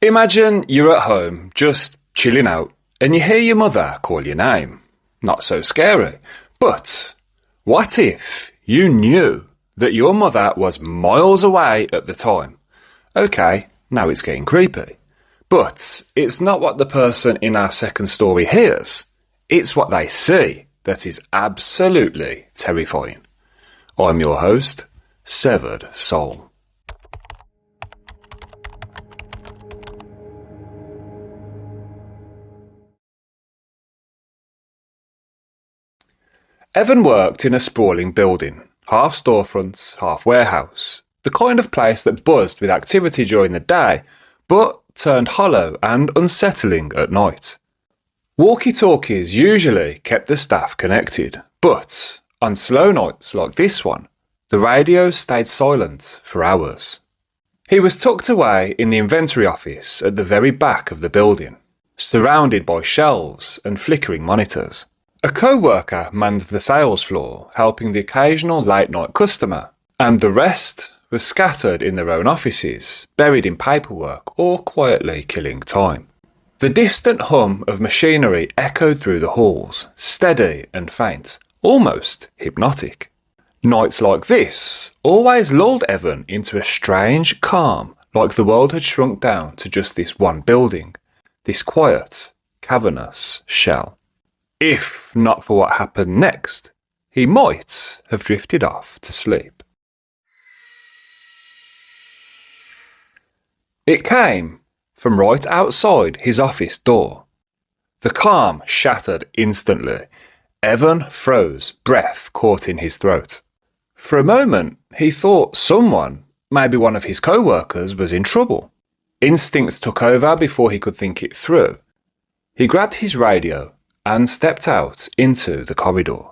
Imagine you're at home, just chilling out, and you hear your mother call your name. Not so scary. But what if you knew that your mother was miles away at the time? Okay, now it's getting creepy. But it's not what the person in our second story hears. It's what they see that is absolutely terrifying. I'm your host, Severed Soul. Evan worked in a sprawling building, half storefront, half warehouse, the kind of place that buzzed with activity during the day, but turned hollow and unsettling at night. Walkie-talkies usually kept the staff connected, but on slow nights like this one, the radio stayed silent for hours. He was tucked away in the inventory office at the very back of the building, surrounded by shelves and flickering monitors. A co-worker manned the sales floor, helping the occasional late-night customer, and the rest was scattered in their own offices, buried in paperwork or quietly killing time. The distant hum of machinery echoed through the halls, steady and faint, almost hypnotic. Nights like this always lulled Evan into a strange calm, like the world had shrunk down to just this one building, this quiet, cavernous shell. If not for what happened next, he might have drifted off to sleep. It came from right outside his office door. The calm shattered instantly. Evan froze, breath caught in his throat. For a moment, he thought someone, maybe one of his co-workers, was in trouble. Instincts took over before he could think it through. He grabbed his radio and stepped out into the corridor.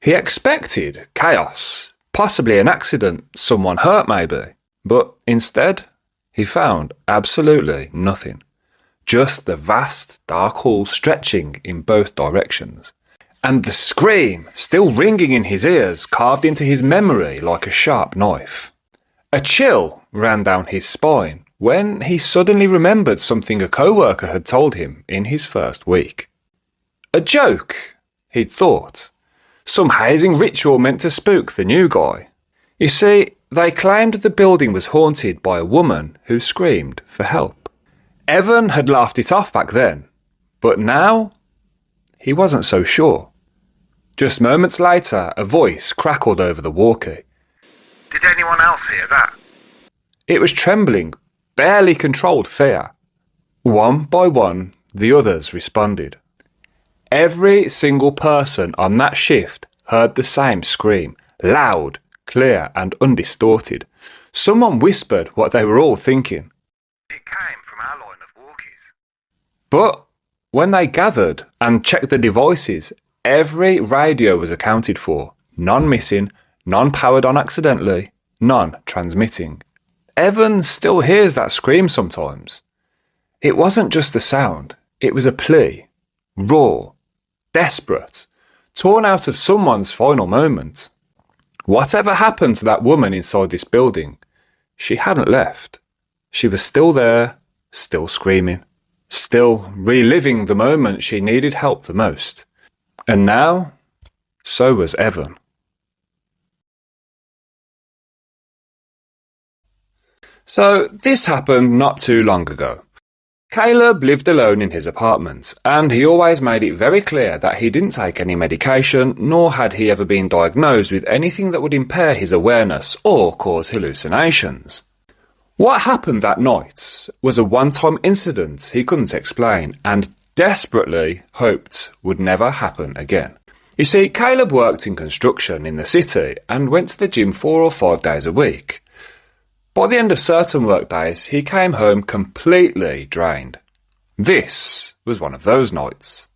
He expected chaos, possibly an accident, someone hurt maybe, but instead he found absolutely nothing. Just the vast dark hall stretching in both directions, and the scream still ringing in his ears, carved into his memory like a sharp knife. A chill ran down his spine when he suddenly remembered something a co-worker had told him in his first week. A joke, he'd thought. Some hazing ritual meant to spook the new guy. You see, they claimed the building was haunted by a woman who screamed for help. Evan had laughed it off back then, but now he wasn't so sure. Just moments later, a voice crackled over the walkie. Did anyone else hear that? It was trembling, barely controlled fear. One by one, the others responded. Every single person on that shift heard the same scream, loud, clear and undistorted. Someone whispered what they were all thinking. It came from our line of walkies. But when they gathered and checked the devices, every radio was accounted for. None missing, none powered on accidentally, none transmitting. Evan still hears that scream sometimes. It wasn't just a sound, it was a plea. Raw, desperate, torn out of someone's final moment. Whatever happened to that woman inside this building, she hadn't left. She was still there, still screaming, still reliving the moment she needed help the most. And now, so was Evan. So this happened not too long ago. Caleb lived alone in his apartment, and he always made it very clear that he didn't take any medication, nor had he ever been diagnosed with anything that would impair his awareness or cause hallucinations. What happened that night was a one-time incident he couldn't explain, and desperately hoped would never happen again. You see, Caleb worked in construction in the city and went to the gym 4 or 5 days a week. By the end of certain work days, he came home completely drained. This was one of those nights.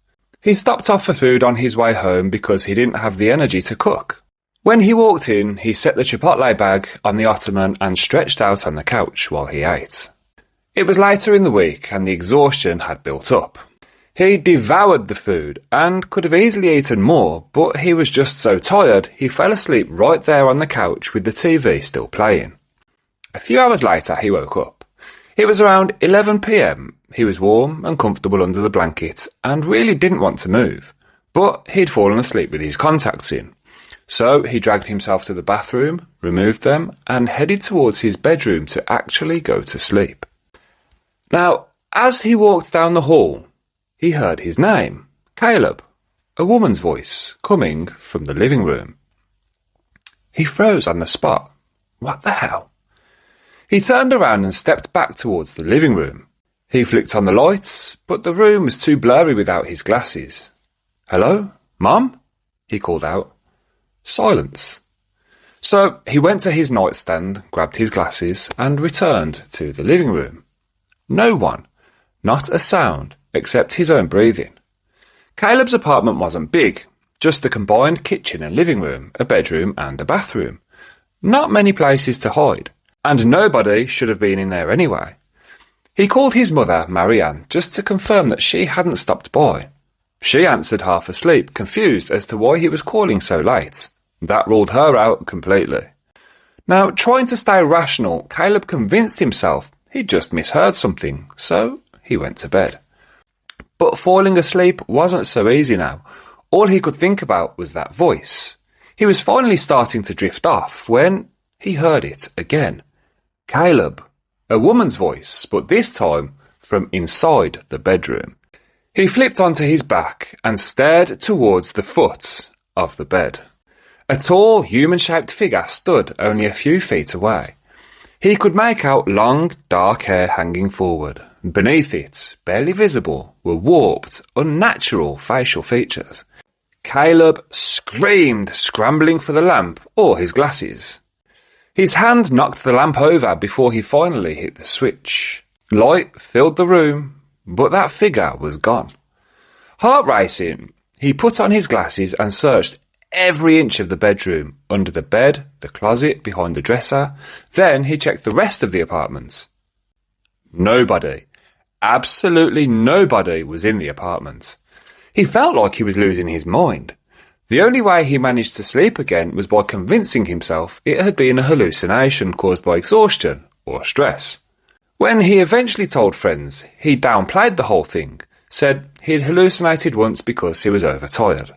He stopped off for food on his way home because he didn't have the energy to cook. When he walked in, he set the Chipotle bag on the ottoman and stretched out on the couch while he ate. It was later in the week and the exhaustion had built up. He devoured the food and could have easily eaten more, but he was just so tired he fell asleep right there on the couch with the TV still playing. A few hours later he woke up. It was around 11 p.m. He was warm and comfortable under the blanket and really didn't want to move, but he'd fallen asleep with his contacts in. So he dragged himself to the bathroom, removed them, and headed towards his bedroom to actually go to sleep. Now, as he walked down the hall, he heard his name, Caleb, a woman's voice coming from the living room. He froze on the spot. What the hell? He turned around and stepped back towards the living room. He flicked on the lights, but the room was too blurry without his glasses. "Hello, Mum?" he called out. Silence. So he went to his nightstand, grabbed his glasses, and returned to the living room. No one, not a sound, except his own breathing. Caleb's apartment wasn't big, just a combined kitchen and living room, a bedroom and a bathroom. Not many places to hide, and nobody should have been in there anyway. He called his mother, Marianne, just to confirm that she hadn't stopped by. She answered half asleep, confused as to why he was calling so late. That ruled her out completely. Now, trying to stay rational, Caleb convinced himself he'd just misheard something, so he went to bed. But falling asleep wasn't so easy now. All he could think about was that voice. He was finally starting to drift off when he heard it again. Caleb, a woman's voice, but this time from inside the bedroom. He flipped onto his back and stared towards the foot of the bed. A tall, human-shaped figure stood only a few feet away. He could make out long, dark hair hanging forward. Beneath it, barely visible, were warped, unnatural facial features. Caleb screamed, scrambling for the lamp or his glasses. His hand knocked the lamp over before he finally hit the switch. Light filled the room, but that figure was gone. Heart racing, he put on his glasses and searched every inch of the bedroom, under the bed, the closet, behind the dresser. Then he checked the rest of the apartment. Nobody, absolutely nobody was in the apartment. He felt like he was losing his mind. The only way he managed to sleep again was by convincing himself it had been a hallucination caused by exhaustion or stress. When he eventually told friends, he downplayed the whole thing, said he'd hallucinated once because he was overtired.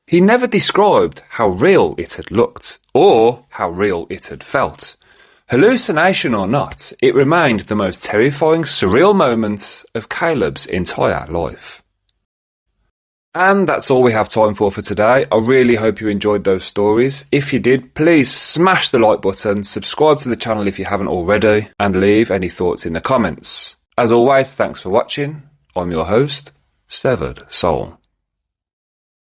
He never described how real it had looked, or how real it had felt. Hallucination or not, it remained the most terrifying, surreal moment of Caleb's entire life. And that's all we have time for today. I really hope you enjoyed those stories. If you did, please smash the like button, subscribe to the channel if you haven't already, and leave any thoughts in the comments. As always, thanks for watching. I'm your host, Severed Soul.